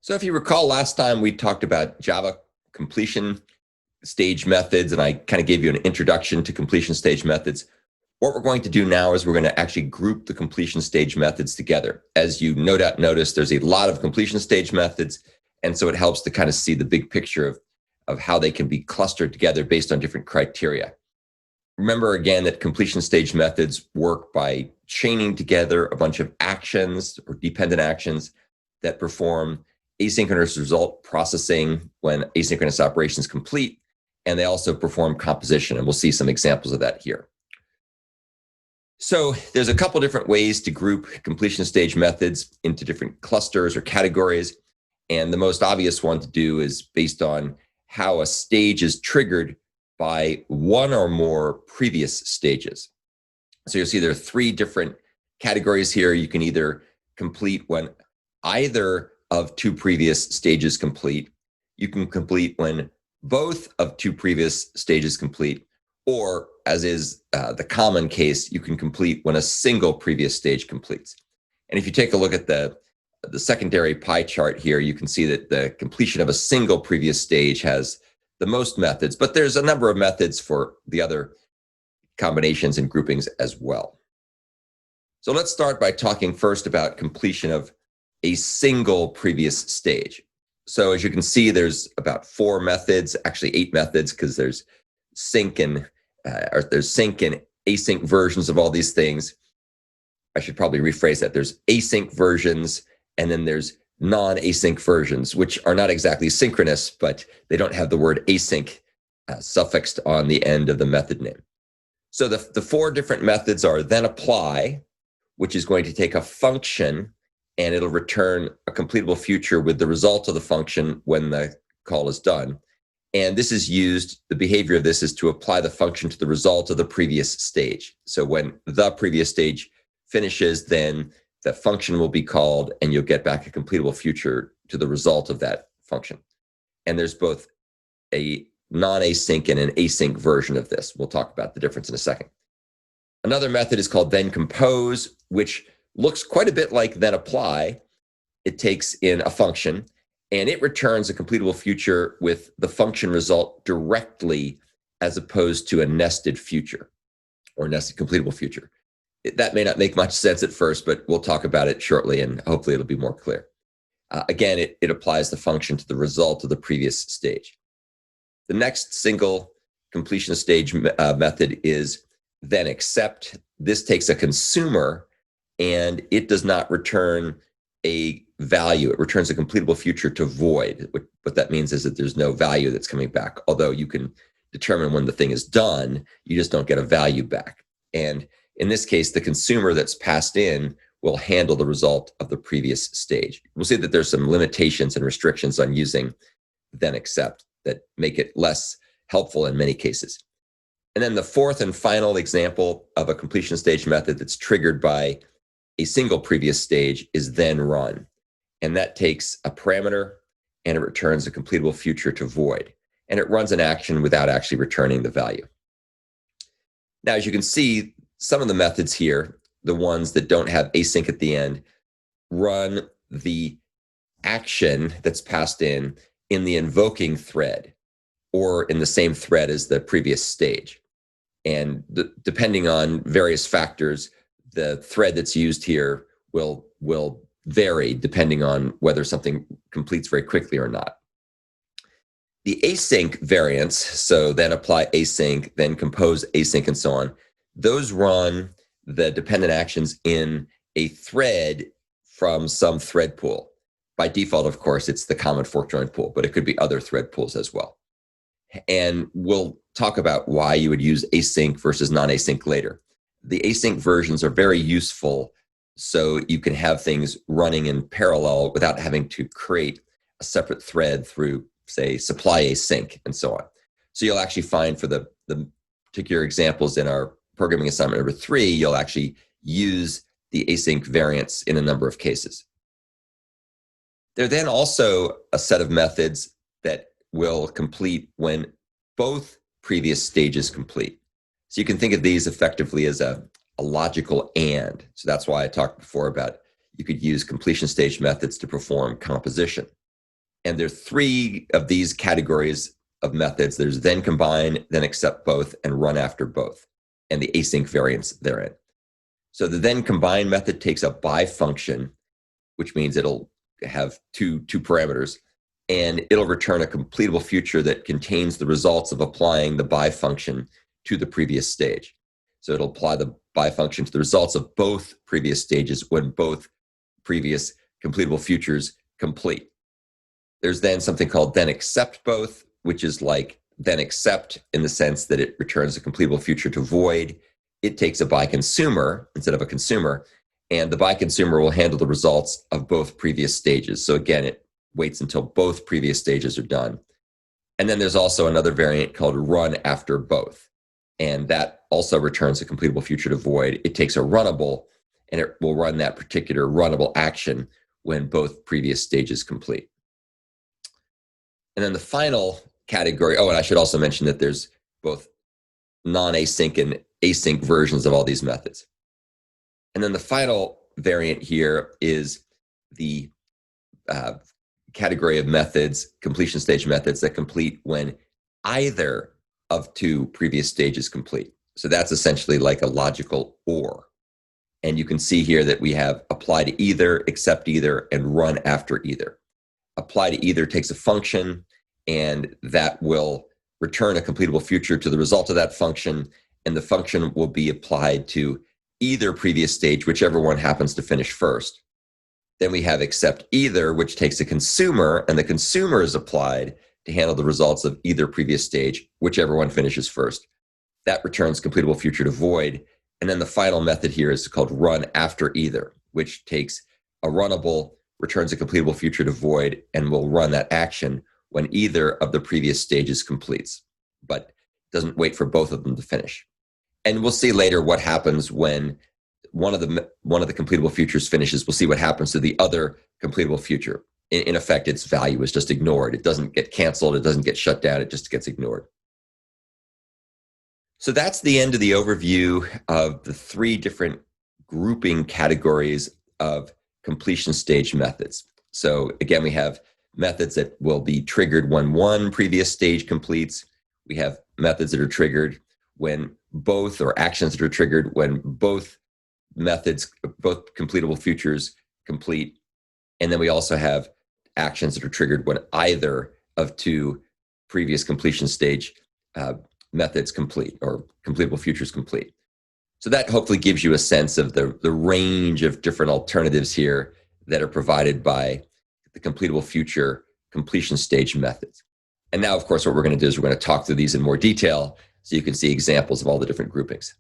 So if you recall last time we talked about Java completion stage methods, and I kind of gave you an introduction to completion stage methods. What we're going to do now is we're going to actually group the completion stage methods together. As you no doubt notice, there's a lot of completion stage methods, and so it helps to kind of see the big picture of how they can be clustered together based on different criteria. Remember again that completion stage methods work by chaining together a bunch of actions or dependent actions that perform asynchronous result processing when asynchronous operations complete, and they also perform composition, and we'll see some examples of that here. So there's a couple different ways to group completion stage methods into different clusters or categories, and the most obvious one to do is based on how a stage is triggered by one or more previous stages. So you'll see there are three different categories here. You can either complete when either of two previous stages complete. You can complete when both of two previous stages complete, or as is the common case, you can complete when a single previous stage completes. And if you take a look at the secondary pie chart here, you can see that the completion of a single previous stage has the most methods, but there's a number of methods for the other combinations and groupings as well. So let's start by talking first about completion of a single previous stage. So as you can see, there's about 4 methods, actually 8 methods, because there's sync and async versions of all these things. I should probably rephrase that. There's async versions, and then there's non-async versions, which are not exactly synchronous, but they don't have the word async suffixed on the end of the method name. So the 4 different methods are then apply, which is going to take a function and it'll return a completable future with the result of the function when the call is done. And this is used, the behavior of this is to apply the function to the result of the previous stage. So when the previous stage finishes, then the function will be called and you'll get back a completable future to the result of that function. And there's both a non-async and an async version of this. We'll talk about the difference in a second. Another method is called then compose, which looks quite a bit like then apply. It takes in a function and it returns a completable future with the function result directly, as opposed to a nested future or nested completable future. That may not make much sense at first, but we'll talk about it shortly and hopefully it'll be more clear. Again, it applies the function to the result of the previous stage. The next single completion stage method is then accept. This takes a consumer and it does not return a value. It returns a completable future to void. What that means is that there's no value that's coming back, although you can determine when the thing is done, you just don't get a value back. And in this case, the consumer that's passed in will handle the result of the previous stage. We'll see that there's some limitations and restrictions on using then accept that make it less helpful in many cases. And then the fourth and final example of a completion stage method that's triggered by a single previous stage is then run. And that takes a parameter and it returns a completable future to void. And it runs an action without actually returning the value. Now, as you can see, some of the methods here, the ones that don't have async at the end, run the action that's passed in the invoking thread or in the same thread as the previous stage. And depending on various factors, the thread that's used here will vary depending on whether something completes very quickly or not. The async variants, so then apply async, then compose async, and so on, those run the dependent actions in a thread from some thread pool. By default, of course, it's the common fork join pool, but it could be other thread pools as well. And we'll talk about why you would use async versus non-async later. The async versions are very useful, so you can have things running in parallel without having to create a separate thread through, say, supply async and so on. So you'll actually find for the particular examples in our programming assignment number 3, you'll actually use the async variants in a number of cases. There are then also a set of methods that will complete when both previous stages complete. So you can think of these effectively as a logical and. So that's why I talked before about you could use completion stage methods to perform composition. And there are three of these categories of methods. There's then combine, then accept both, and run after both, and the async variants therein. So the then combine method takes a by function, which means it'll have two parameters, and it'll return a completable future that contains the results of applying the by function to the previous stage. So it'll apply the by function to the results of both previous stages when both previous completable futures complete. There's then something called then accept both, which is like then accept in the sense that it returns a completable future to void. It takes a by consumer instead of a consumer, and the by consumer will handle the results of both previous stages. So again, it waits until both previous stages are done. And then there's also another variant called run after both, and that also returns a completable future to void. It takes a runnable, and it will run that particular runnable action when both previous stages complete. And then the final category, and I should also mention that there's both non-async and async versions of all these methods. And then the final variant here is the category of methods, completion stage methods, that complete when either of two previous stages complete. So that's essentially like a logical or. And you can see here that we have apply to either, accept either, and run after either. Apply to either takes a function, and that will return a completable future to the result of that function, and the function will be applied to either previous stage, whichever one happens to finish first. Then we have accept either, which takes a consumer, and the consumer is applied to handle the results of either previous stage, whichever one finishes first. That returns completable future to void. And then the final method here is called run after either, which takes a runnable, returns a completable future to void, and will run that action when either of the previous stages completes, but doesn't wait for both of them to finish. And we'll see later what happens when one of the completable futures finishes. We'll see what happens to the other completable future. In effect, its value is just ignored. It doesn't get canceled. It doesn't get shut down. It just gets ignored. So that's the end of the overview of the three different grouping categories of completion stage methods. So again, we have methods that will be triggered when one previous stage completes. We have methods that are triggered when both, or actions that are triggered when both methods, both completable futures complete. And then we also have actions that are triggered when either of two previous completion stage methods complete, or completable futures complete. So that hopefully gives you a sense of the range of different alternatives here that are provided by the completable future completion stage methods. And now, of course, what we're going to do is we're going to talk through these in more detail so you can see examples of all the different groupings.